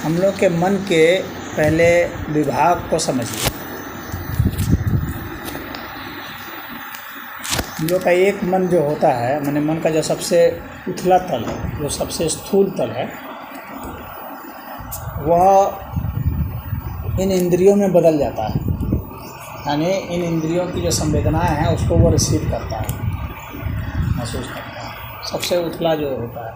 हम लोग के मन के पहले विभाग को समझिए। हम लोग का एक मन जो होता है, माने मन का जो सबसे उथला तल है, जो सबसे स्थूल तल है, वह इन इंद्रियों में बदल जाता है। यानी इन इंद्रियों की जो संवेदनाएं हैं उसको वो रिसीव करता है, महसूस करता है। सबसे उथला जो होता है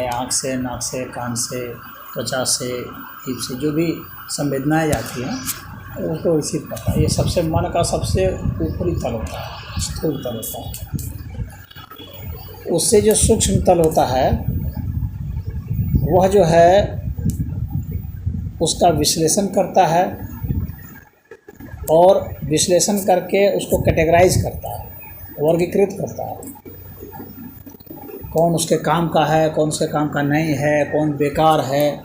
आँख से, नाक से, कान से, त्वचा से, जीभ से जो भी संवेदनाएं जाती हैं उसको रिसीव करता है। ये सबसे मन का सबसे ऊपरी तल होता है, स्थूल तल होता है। उससे जो सूक्ष्म तल होता है वह जो है उसका विश्लेषण करता है और विश्लेषण करके उसको कैटेगराइज करता है, वर्गीकृत करता है। कौन उसके काम का है, कौन उसके काम का नहीं है, कौन बेकार है,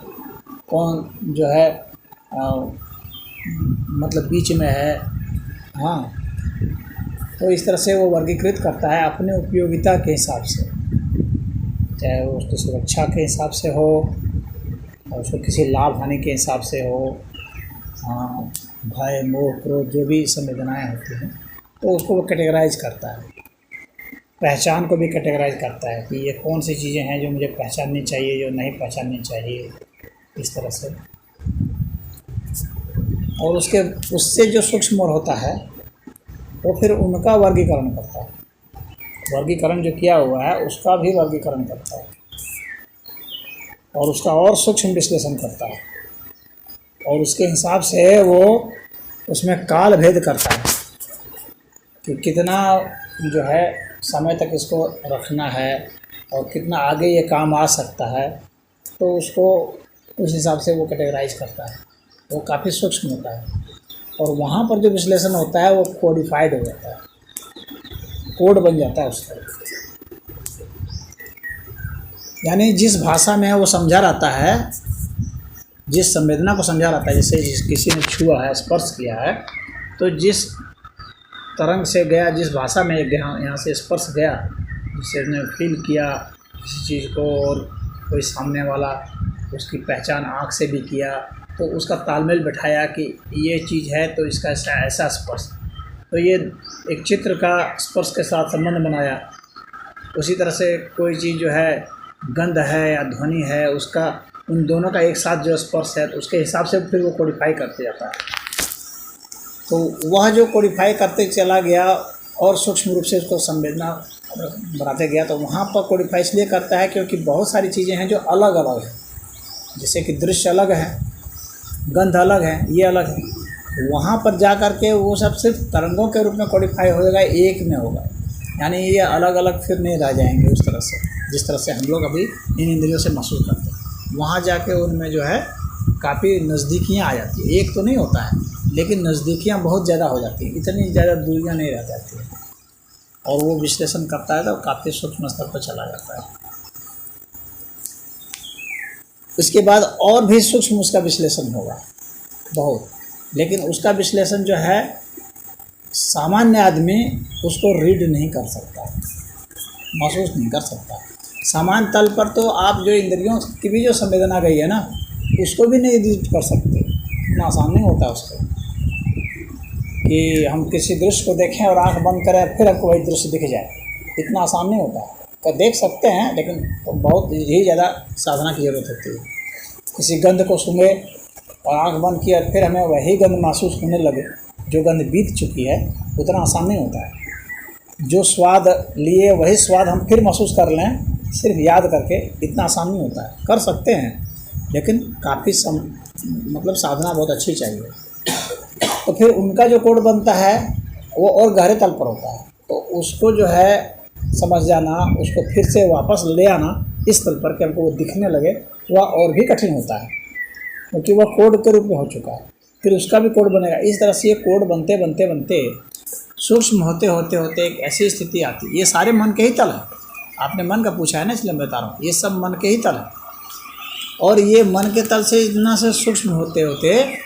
कौन जो है मतलब बीच में है। हाँ, तो इस तरह से वो वर्गीकृत करता है अपने उपयोगिता के हिसाब से, चाहे वो उसकी सुरक्षा के हिसाब से हो और उसको किसी लाभ हानि के हिसाब से हो। हाँ, भय, मोह, क्रोध जो भी संवेदनाएं होती हैं तो उसको वो कैटेगराइज करता है। पहचान को भी कैटेगराइज करता है कि ये कौन सी चीज़ें हैं जो मुझे पहचाननी चाहिए, जो नहीं पहचाननी चाहिए, इस तरह से। और उससे जो सूक्ष्म होता है वो फिर उनका वर्गीकरण करता है। वर्गीकरण जो किया हुआ है उसका भी वर्गीकरण करता है और उसका और सूक्ष्म विश्लेषण करता है और उसके हिसाब से वो उसमें काल भेद करता है कि कितना जो है समय तक इसको रखना है और कितना आगे ये काम आ सकता है। तो उसको उस हिसाब से वो कैटेगराइज करता है। वो काफ़ी सूक्ष्म होता है और वहाँ पर जो विश्लेषण होता है वो कोडिफाइड हो जाता है, कोड बन जाता है उसका। यानी जिस भाषा में वो समझा रहता है, जिस संवेदना को समझा रहता है, जैसे किसी ने छुआ है, स्पर्श किया है, तो जिस तरंग से गया, जिस भाषा में यहाँ से स्पर्श गया, जिससे उसने फील किया किसी चीज़ को और कोई सामने वाला उसकी पहचान आँख से भी किया, तो उसका तालमेल बैठाया कि ये चीज़ है तो इसका ऐसा स्पर्श। तो ये एक चित्र का स्पर्श के साथ संबंध बनाया। उसी तरह से कोई चीज़ जो है गंध है या ध्वनि है, उसका उन दोनों का एक साथ जो स्पर्श है तो उसके हिसाब से फिर वो कोडिफाई करते जाता है। तो वह जो कोडिफाई करते चला गया और सूक्ष्म रूप से उसको संवेदना बनाते गया, तो वहाँ पर कोडिफाई इसलिए करता है क्योंकि बहुत सारी चीज़ें हैं जो अलग अलग हैं। जैसे कि दृश्य अलग है, गंध अलग है, ये अलग है। वहाँ पर जा कर के वो सब सिर्फ तरंगों के रूप में कोडिफाई होगा, एक में होगा। यानी ये अलग अलग फिर नहीं रह जाएंगे उस तरह से, जिस तरह से हम लोग अभी इन इंद्रियों से महसूस करते हैं। वहाँ जाके उनमें जो है काफ़ी नज़दीकियाँ आ जाती है। एक तो नहीं होता है लेकिन नज़दीकियाँ बहुत ज़्यादा हो जाती हैं, इतनी ज़्यादा दूरियाँ नहीं रह जाती हैं। और वो विश्लेषण करता है तो काफ़ी सूक्ष्म स्तर पर चला जाता है। इसके बाद और भी सूक्ष्म उसका विश्लेषण होगा बहुत, लेकिन उसका विश्लेषण जो है सामान्य आदमी उसको रीड नहीं कर सकता, महसूस नहीं कर सकता। सामान्य तल पर तो आप जो इंद्रियों की भी जो संवेदना गई है ना, उसको भी नहीं रीड कर सकते। इतना आसान नहीं होता उसको कि हम किसी दृश्य को देखें और आंख बंद करें फिर हमको वही दृश्य दिख जाए, इतना आसान नहीं होता। तो देख सकते हैं लेकिन तो बहुत ही ज़्यादा साधना की ज़रूरत होती है। किसी गंध को सूंघे और आंख बंद किया फिर हमें वही गंध महसूस होने लगे जो गंध बीत चुकी है, उतना आसान नहीं होता है। जो स्वाद लिए वही स्वाद हम फिर महसूस कर लें सिर्फ याद करके, इतना आसान नहीं होता है। कर सकते हैं लेकिन काफ़ी मतलब साधना बहुत अच्छी चाहिए। तो फिर उनका जो कोड बनता है वो और गहरे तल पर होता है, तो उसको जो है समझ जाना, उसको फिर से वापस ले आना इस तल पर कि हमको वो दिखने लगे, वह और भी कठिन होता है क्योंकि वह कोड के रूप में हो चुका है। फिर उसका भी कोड बनेगा। इस तरह से ये कोड बनते बनते बनते सूक्ष्म होते होते होते एक ऐसी स्थिति आती है। ये सारे मन के ही तल है। आपने मन का पूछा है ना, इसलिए मैं बता रहा हूँ, ये सब मन के ही तल है। और ये मन के तल से इतना से सूक्ष्म होते होते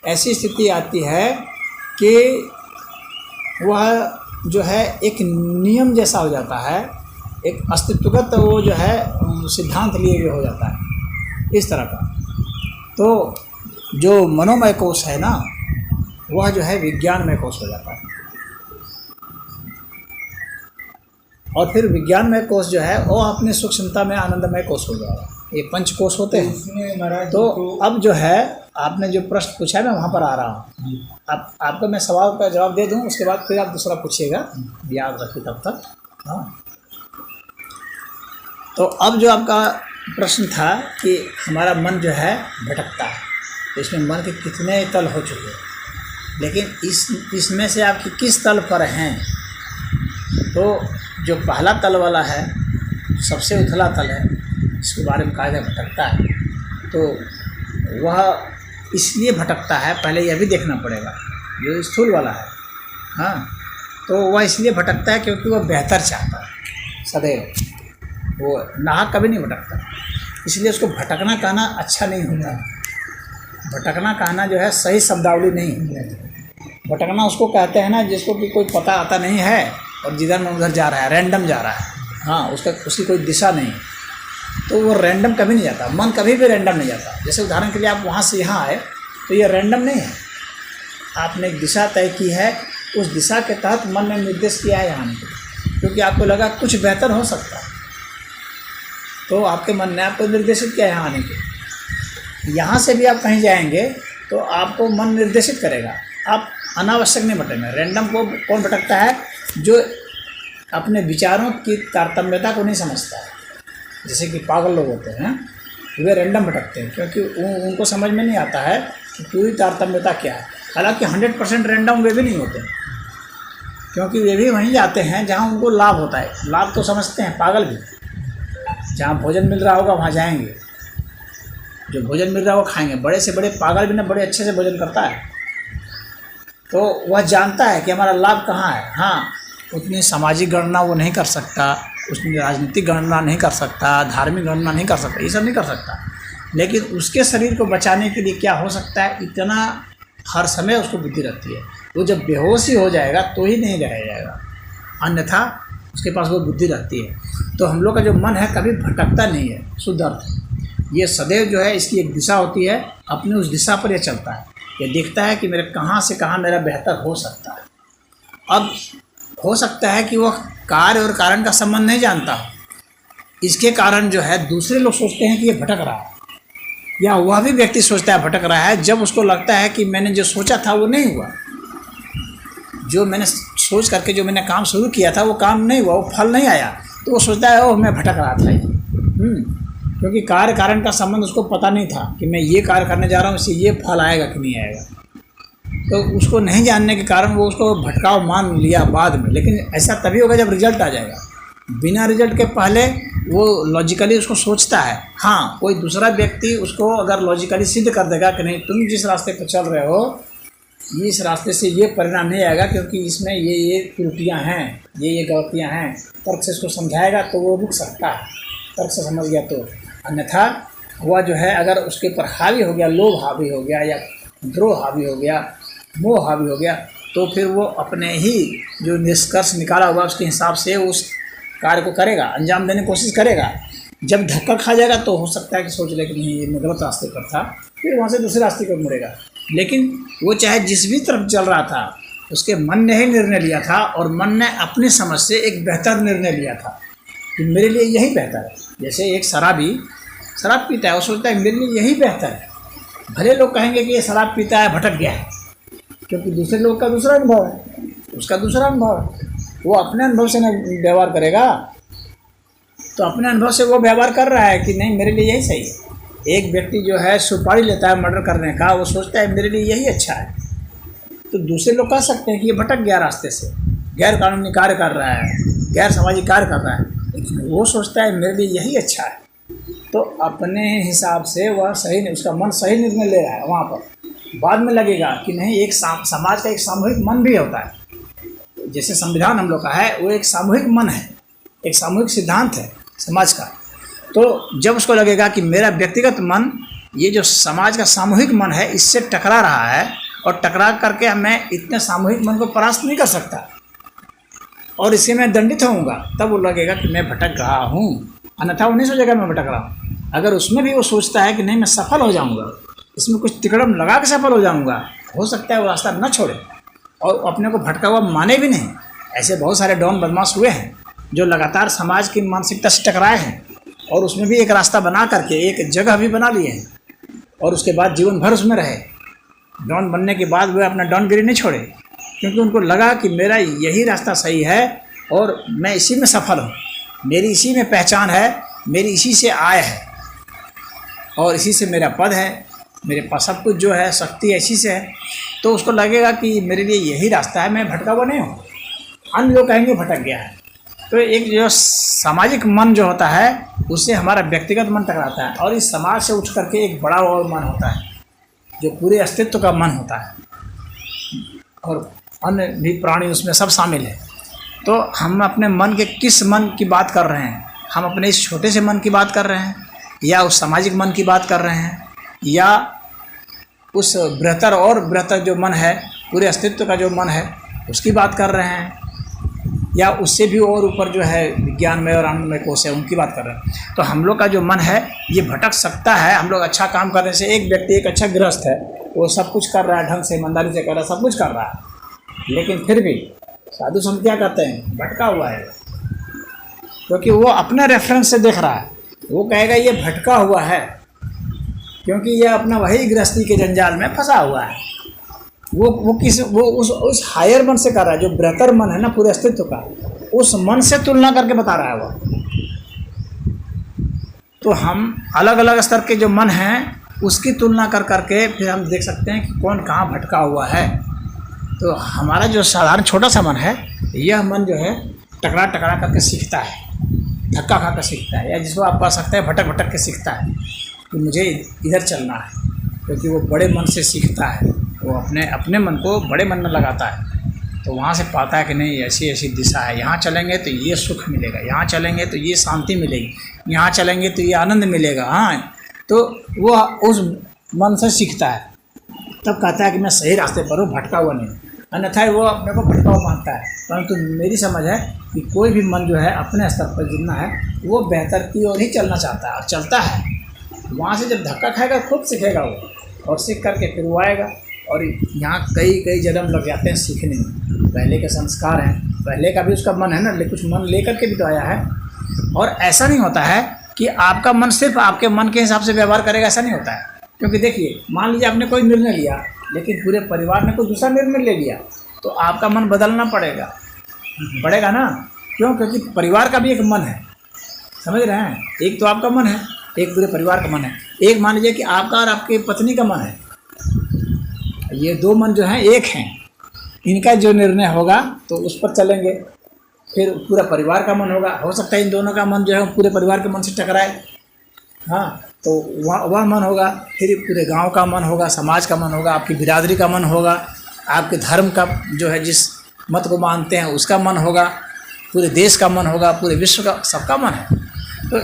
ऐसी स्थिति आती है कि वह जो है एक नियम जैसा हो जाता है, एक अस्तित्वगत वो जो है सिद्धांत लिए हुए हो जाता है। इस तरह का। तो जो मनोमय कोश है ना, वह जो है विज्ञानमय कोश हो जाता है। और फिर विज्ञानमय कोश जो है वो अपनी सूक्ष्मता में आनंदमय कोश हो जाएगा। ये पंच कोश होते हैं। तो अब जो है आपने जो प्रश्न पूछा है मैं वहाँ पर आ रहा हूँ। आपको मैं सवाल का जवाब दे दूँ, उसके बाद फिर आप दूसरा पूछिएगा, याद रखिए तब तक। हाँ, तो अब जो आपका प्रश्न था कि हमारा मन जो है भटकता है, तो इसमें मन के कितने तल हो चुके हैं, लेकिन इसमें से आपकी किस तल पर हैं। तो जो पहला तल वाला है, सबसे उथला तल है, इसके बारे में कहा जाए भटकता है, तो वह इसलिए भटकता है, पहले यह भी देखना पड़ेगा। जो स्थूल वाला है, हाँ, तो वह इसलिए भटकता है क्योंकि वह बेहतर चाहता है सदैव, वो नाहक कभी नहीं भटकता। इसलिए उसको भटकना कहना अच्छा नहीं होता। भटकना कहना जो है सही शब्दावली नहीं है। भटकना उसको कहते हैं ना जिसको कि कोई पता आता नहीं है और जिधर में उधर जा रहा है, रैंडम जा रहा है। हाँ, उसकी कोई दिशा नहीं, तो वो रैंडम कभी नहीं जाता। मन कभी भी रैंडम नहीं जाता। जैसे उदाहरण के लिए आप वहाँ से यहाँ आए, तो ये रैंडम नहीं है। आपने एक दिशा तय की है, उस दिशा के तहत मन ने निर्देश किया है यहाँ आने के लिए, क्योंकि आपको लगा कुछ बेहतर हो सकता है, तो आपके मन ने आपको निर्देशित किया है यहाँ आने के। यहाँ से भी आप कहीं जाएंगे तो आपको मन निर्देशित करेगा, आप अनावश्यक नहीं भटकेंगे। रैंडम को कौन भटकता है? जो अपने विचारों की तारतम्यता को नहीं समझता है। जैसे कि पागल लोग होते हैं, वे रैंडम भटकते हैं, क्योंकि उनको समझ में नहीं आता है कि पूरी तारतम्यता क्या है। हालांकि 100% रैंडम वे भी नहीं होते, क्योंकि वे भी वहीं जाते हैं जहाँ उनको लाभ होता है। लाभ तो समझते हैं पागल भी, जहाँ भोजन मिल रहा होगा वहाँ जाएंगे, जो भोजन मिल रहा है वो खाएंगे। बड़े से बड़े पागल भी ना बड़े अच्छे से भोजन करता है, तो वह जानता है कि हमारा लाभ कहाँ है। हाँ, उतनी सामाजिक गणना वो नहीं कर सकता, उसकी राजनीतिक गणना नहीं कर सकता, धार्मिक गणना नहीं कर सकता, ये सब नहीं कर सकता, लेकिन उसके शरीर को बचाने के लिए क्या हो सकता है, इतना हर समय उसको बुद्धि रहती है। वो जब बेहोश ही हो जाएगा तो ही नहीं रह जाएगा, अन्यथा उसके पास वो बुद्धि रहती है। तो हम लोग का जो मन है कभी भटकता नहीं है, शुद्ध अर्थ। ये सदैव जो है इसकी एक दिशा होती है, अपने उस दिशा पर ये चलता है। ये देखता है कि मेरे कहाँ से कहाँ मेरा बेहतर हो सकता है। अब हो सकता है कि वह कार्य और कारण का संबंध नहीं जानता, इसके कारण जो है दूसरे लोग सोचते हैं कि ये भटक रहा है, या वह भी व्यक्ति सोचता है भटक रहा है, जब उसको लगता है कि मैंने जो सोचा था वो नहीं हुआ, जो मैंने सोच करके जो मैंने काम शुरू किया था वो काम नहीं हुआ, वो फल नहीं आया, तो वो सोचता है ओह मैं भटक रहा था। क्योंकि कार्य कारण का संबंध उसको पता नहीं था कि मैं ये कार्य करने जा रहा हूँ, इससे ये फल आएगा कि नहीं आएगा। तो उसको नहीं जानने के कारण वो उसको भटकाव मान लिया बाद में। लेकिन ऐसा तभी होगा जब रिजल्ट आ जाएगा। बिना रिजल्ट के पहले वो लॉजिकली उसको सोचता है। हाँ, कोई दूसरा व्यक्ति उसको अगर लॉजिकली सिद्ध कर देगा कि नहीं तुम जिस रास्ते पर चल रहे हो इस रास्ते से ये परिणाम नहीं आएगा, क्योंकि इसमें ये त्रुटियाँ हैं, ये गलतियाँ हैं, तर्क से उसको समझाएगा तो वो रुक सकता है, तर्क से समझ गया तो। अन्यथा वह जो है अगर उसके ऊपर हावी हो गया, लोभ हावी हो गया, या द्रोह हावी हो गया, मोह हावी हो गया, तो फिर वो अपने ही जो निष्कर्ष निकाला हुआ उसके हिसाब से उस कार्य को करेगा, अंजाम देने की कोशिश करेगा। जब धक्का खा जाएगा तो हो सकता है कि सोच ले कि नहीं ये मैं गलत रास्ते पर था, फिर वहाँ से दूसरे रास्ते पर मुड़ेगा। लेकिन वो चाहे जिस भी तरफ चल रहा था, उसके मन ने ही निर्णय लिया था, और मन ने अपनी समझ से एक बेहतर निर्णय लिया था कि मेरे लिए यही बेहतर है। जैसे एक शराबी शराब पीता है, वो सोचता है मेरे लिए यही बेहतर है। भले लोग कहेंगे कि ये शराब पीता है भटक गया है, क्योंकि दूसरे लोग का दूसरा अनुभव है, उसका दूसरा अनुभव है, वो अपने अनुभव से न व्यवहार करेगा। तो अपने अनुभव से वो व्यवहार कर रहा है कि नहीं मेरे लिए यही सही है। एक व्यक्ति जो है सुपारी लेता है मर्डर करने का, वो सोचता है मेरे लिए यही अच्छा है। तो दूसरे लोग कह सकते हैं कि ये भटक गया रास्ते से, गैर कानूनी कार्य कर रहा है, गैर सामाजिक कार्य कर रहा है, लेकिन वो सोचता है मेरे लिए यही अच्छा है। तो अपने हिसाब से वह सही नहीं, उसका मन सही निर्णय ले रहा है। वहाँ पर बाद में लगेगा कि नहीं, एक समाज का एक सामूहिक मन भी होता है। जैसे संविधान हम लोग का है, वो एक सामूहिक मन है, एक सामूहिक सिद्धांत है समाज का। तो जब उसको लगेगा कि मेरा व्यक्तिगत मन ये जो समाज का सामूहिक मन है इससे टकरा रहा है, और टकरा करके मैं इतने सामूहिक मन को परास्त नहीं कर सकता, और इससे मैं दंडित होऊंगा, तब वो लगेगा कि मैं भटक रहा हूँ। अन्यथा वो नहीं सोचेगा मैं भटक रहा हूँ, अगर उसमें भी वो सोचता है कि नहीं मैं सफल हो जाऊंगा, इसमें कुछ तिकड़म लगा के सफल हो जाऊंगा, हो सकता है वो रास्ता न छोड़े और अपने को भटका हुआ माने भी नहीं। ऐसे बहुत सारे डॉन बदमाश हुए हैं जो लगातार समाज की मानसिकता से टकराए हैं और उसमें भी एक रास्ता बना करके एक जगह भी बना लिए हैं और उसके बाद जीवन भर उसमें रहे। डॉन बनने के बाद वे अपना डॉनगिरी नहीं छोड़े, क्योंकि उनको लगा कि मेरा यही रास्ता सही है और मैं इसी में सफल हूँ, मेरी इसी में पहचान है, मेरी इसी से आय है और इसी से मेरा पद है, मेरे पास सब कुछ जो है शक्ति इसी से है। तो उसको लगेगा कि मेरे लिए यही रास्ता है, मैं भटका हुआ नहीं हूँ। अन्य लोग कहेंगे भटक गया है। तो एक जो सामाजिक मन जो होता है उससे हमारा व्यक्तिगत मन टकराता है और इस समाज से उठ करके एक बड़ा और मन होता है जो पूरे अस्तित्व का मन होता है और अन्य भी प्राणी उसमें सब शामिल है। तो हम अपने मन के किस मन की बात कर रहे हैं? हम अपने इस छोटे से मन की बात कर रहे हैं या उस सामाजिक मन की बात कर रहे हैं या उस बृहत्तर और बृहत्तर जो मन है, पूरे अस्तित्व का जो मन है उसकी बात कर रहे हैं या उससे भी और ऊपर जो है विज्ञानमय और आनंदमय कोश है उनकी बात कर रहे हैं। तो हम लोग का जो मन है ये भटक सकता है। हम लोग अच्छा काम करने से, एक व्यक्ति एक अच्छा गृहस्थ है, वो सब कुछ कर रहा है, ढंग से ईमानदारी से कर रहा है, सब कुछ कर रहा है, लेकिन फिर भी साधु संत क्या कहते हैं? भटका हुआ है, क्योंकि वो अपने रेफरेंस से देख रहा है। वो कहेगा ये भटका हुआ है क्योंकि ये अपना वही गृहस्थी के जंजाल में फंसा हुआ है। वो उस हायर मन से कर रहा है, जो बेहतर मन है ना पूरे अस्तित्व का, उस मन से तुलना करके बता रहा है वो। तो हम अलग अलग स्तर के जो मन हैं उसकी तुलना कर करके फिर हम देख सकते हैं कि कौन कहाँ भटका हुआ है। तो हमारा जो साधारण छोटा सा मन है, यह मन जो है टकरा टकरा करके सीखता है, धक्का खा कर सीखता है, या जिसको आप कह सकते हैं भटक भटक के सीखता है कि मुझे इधर चलना है, क्योंकि वो बड़े मन से सीखता है। वो अपने मन को बड़े मन में लगाता है, तो वहाँ से पाता है कि नहीं ऐसी ऐसी दिशा है, यहाँ चलेंगे तो ये सुख मिलेगा, यहाँ चलेंगे तो ये शांति मिलेगी, यहाँ चलेंगे तो ये आनंद मिलेगा। हाँ, तो वो उस मन से सीखता है, तब कहता है कि मैं सही रास्ते पर हूँ, भटका हुआ नहीं। अन्यथा वो अपने को भटका हुआ मानता है। परंतु मेरी समझ है कि कोई भी मन जो है अपने स्तर पर जितना है वो बेहतर की ओर ही चलना चाहता है और चलता है। वहाँ से जब धक्का खाएगा खुद सीखेगा वो, और सीख करके फिर वो आएगा। और यहाँ कई जन्म लग जाते हैं सीखने में, पहले के संस्कार हैं, पहले का भी उसका मन है ना, लेकिन कुछ मन लेकर के भी तो आया है। और ऐसा नहीं होता है कि आपका मन सिर्फ आपके मन के हिसाब से व्यवहार करेगा, ऐसा नहीं होता है। क्योंकि देखिए, मान लीजिए आपने कोई निर्णय लिया, लेकिन पूरे परिवार ने कोई दूसरा निर्णय ले लिया, तो आपका मन बदलना पड़ेगा ना। क्यों? क्योंकि परिवार का भी एक मन है, समझ रहे हैं? एक तो आपका मन है, एक पूरे परिवार का मन है। एक मान लीजिए कि आपका और आपकी पत्नी का मन है, ये दो मन जो हैं एक हैं, इनका जो निर्णय होगा तो उस पर चलेंगे। फिर पूरा परिवार का मन होगा, हो सकता है इन दोनों का मन जो है पूरे परिवार के मन से टकराए, हाँ, तो वह मन होगा। फिर पूरे गांव का मन होगा, समाज का मन होगा, आपकी बिरादरी का मन होगा, आपके धर्म का जो है जिस मत को मानते हैं उसका मन होगा, पूरे देश का मन होगा, पूरे विश्व का, सबका मन है। तो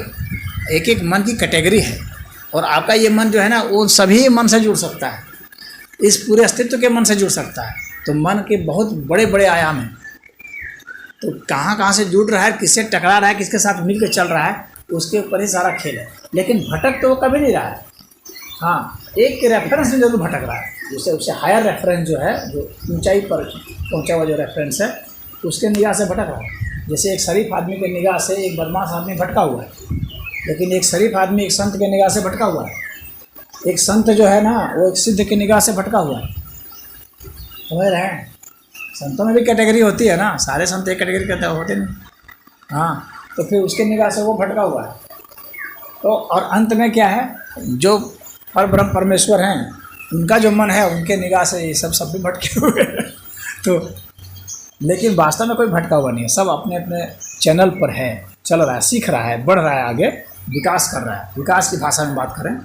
एक एक मन की कैटेगरी है, और आपका ये मन जो है ना वो सभी मन से जुड़ सकता है, इस पूरे अस्तित्व के मन से जुड़ सकता है। तो मन के बहुत बड़े बड़े आयाम हैं। तो कहाँ से जुड़ रहा है, किससे टकरा रहा है, किसके साथ मिलकर चल रहा है, उसके ऊपर ही सारा खेल है। लेकिन भटक तो वो कभी नहीं रहा है। हाँ, एक के रेफरेंस में जरूर भटक रहा है, जैसे उससे हायर रेफरेंस जो है, जो ऊंचाई पर पहुंचा हुआ जो रेफरेंस है, उसके निगाह से भटक रहा है। जैसे एक शरीफ आदमी के निगाह से एक बदमाश आदमी भटका हुआ है, लेकिन एक शरीफ आदमी एक संत के निगाह से भटका हुआ है। एक संत जो है ना वो एक सिद्ध की निगाह से भटका हुआ है, समझ रहे हैं? संतों में भी कैटेगरी होती है ना, सारे संत एक कैटेगरी के होते नहीं। हाँ, तो फिर उसके निगाह से वो भटका हुआ है। तो और अंत में क्या है, जो परब्रह्म परमेश्वर हैं उनका जो मन है उनके निगाह से ये सब भी भटके हुए हैं। तो लेकिन वास्तव में कोई भटका हुआ नहीं है, सब अपने अपने चैनल पर है, चल रहा है, सीख रहा है, बढ़ रहा है, आगे विकास कर रहा है। विकास की भाषा में बात करें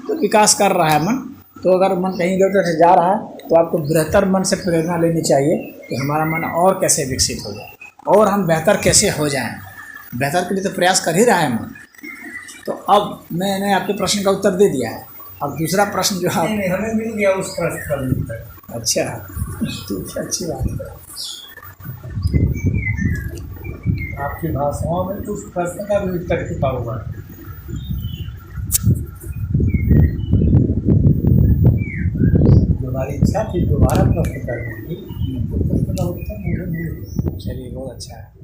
तो विकास कर रहा है मन। तो अगर मन कहीं इधर से जा रहा है तो आपको बेहतर मन से प्रेरणा लेनी चाहिए कि हमारा मन और कैसे विकसित हो जाए और हम बेहतर कैसे हो जाएं। बेहतर के लिए तो प्रयास कर ही रहा है मन। तो अब मैंने आपके प्रश्न का उत्तर दे दिया है। अब दूसरा प्रश्न जो है नहीं, हमें मिल गया उस प्रश्न का भी उत्तर। अच्छा, ठीक है, अच्छी बात है। आपकी भाषाओं में तो उस प्रश्न का भी उत्तर छुपा हुआ है। हमारी इच्छा थी दोबारा प्रश्न करने की, तो प्रश्न का उत्तर मुझे मिल गया। चलिए बहुत अच्छा है।